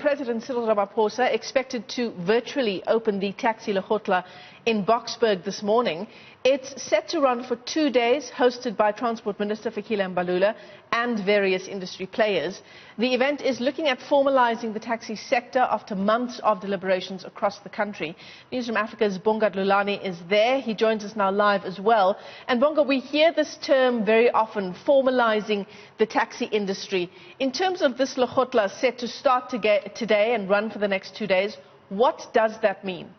President Cyril Ramaphosa expected to virtually open the taxi lekgotla in Boksburg this morning. It's set to run for 2 days, hosted by Transport Minister Fikile Mbalula and various industry players. The event is looking at formalising the taxi sector after months of deliberations across the country. Newzroom Afrika's Bonga Dlulane is there. He joins us now live as well. And Bonga, we hear this term very often, formalising the taxi industry. In terms of this lekgotla set to start today and run for the next 2 days, what does that mean?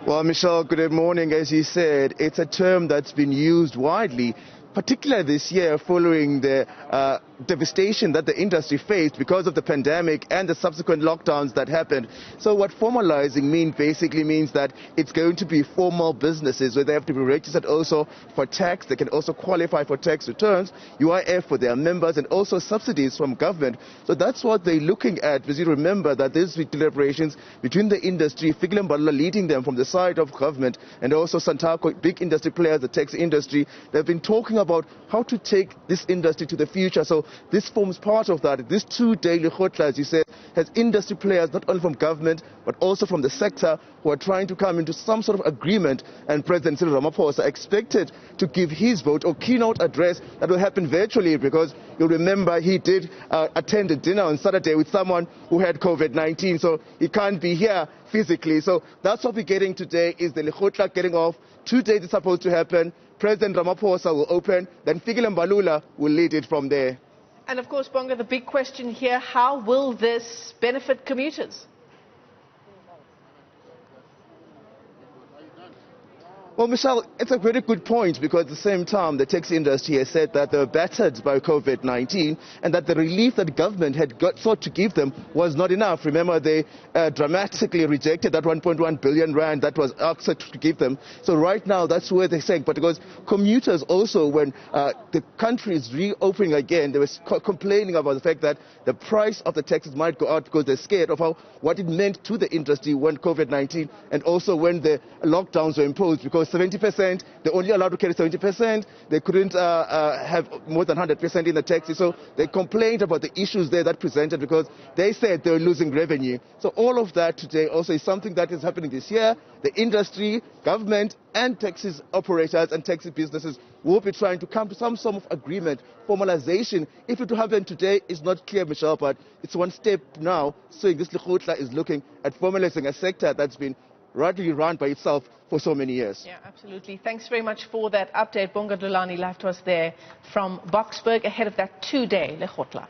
Well, Michelle, good morning. As you said, it's a term that's been used widely, particularly this year following the devastation that the industry faced because of the pandemic and the subsequent lockdowns that happened. So what formalizing basically means that it's going to be formal businesses where they have to be registered also for tax. They can also qualify for tax returns, UIF for their members, and also subsidies from government. So that's what they're looking at. Because you remember that there's deliberations between the industry, Fikile Mbalula leading them from the side of government, and also Santako, big industry players, the taxi industry. They've been talking about how to take this industry to the future. So this forms part of that. This 2-day lekgotla, as you said, has industry players not only from government but also from the sector who are trying to come into some sort of agreement. And President Cyril Ramaphosa expected to give his vote or keynote address that will happen virtually, because you'll remember he did attend a dinner on Saturday with someone who had COVID-19, so he can't be here physically. So that's what we're getting today, is the lekgotla getting off. 2 days is supposed to happen. President Ramaphosa will open, then Fikile Mbalula will lead it from there. And of course, Bonga, the big question here, how will this benefit commuters? Well, Michelle, it's a very good point, because at the same time, the taxi industry has said that they were battered by COVID-19 and that the relief that government had sought to give them was not enough. Remember, they dramatically rejected that 1.1 billion rand that was asked to give them. So right now, that's where they're saying. But because commuters also, when the country is reopening again, they were complaining about the fact that the price of the taxis might go out because they're scared of what it meant to the industry when COVID-19 and also when the lockdowns were imposed, because 70%, they're only allowed to carry 70%. They couldn't have more than 100% in the taxi. So they complained about the issues there that presented, because they said they were losing revenue. So all of that today also is something that is happening this year. The industry, government, and taxi operators and taxi businesses will be trying to come to some sort of agreement, formalization. If it will happen today, it's not clear, Michelle, but it's one step now. So this lekgotla is looking at formalizing a sector that's been rightly run by itself for so many years. Yeah, absolutely. Thanks very much for that update. Bonga Dlulane live to us there from Boksburg ahead of that 2-day lekgotla.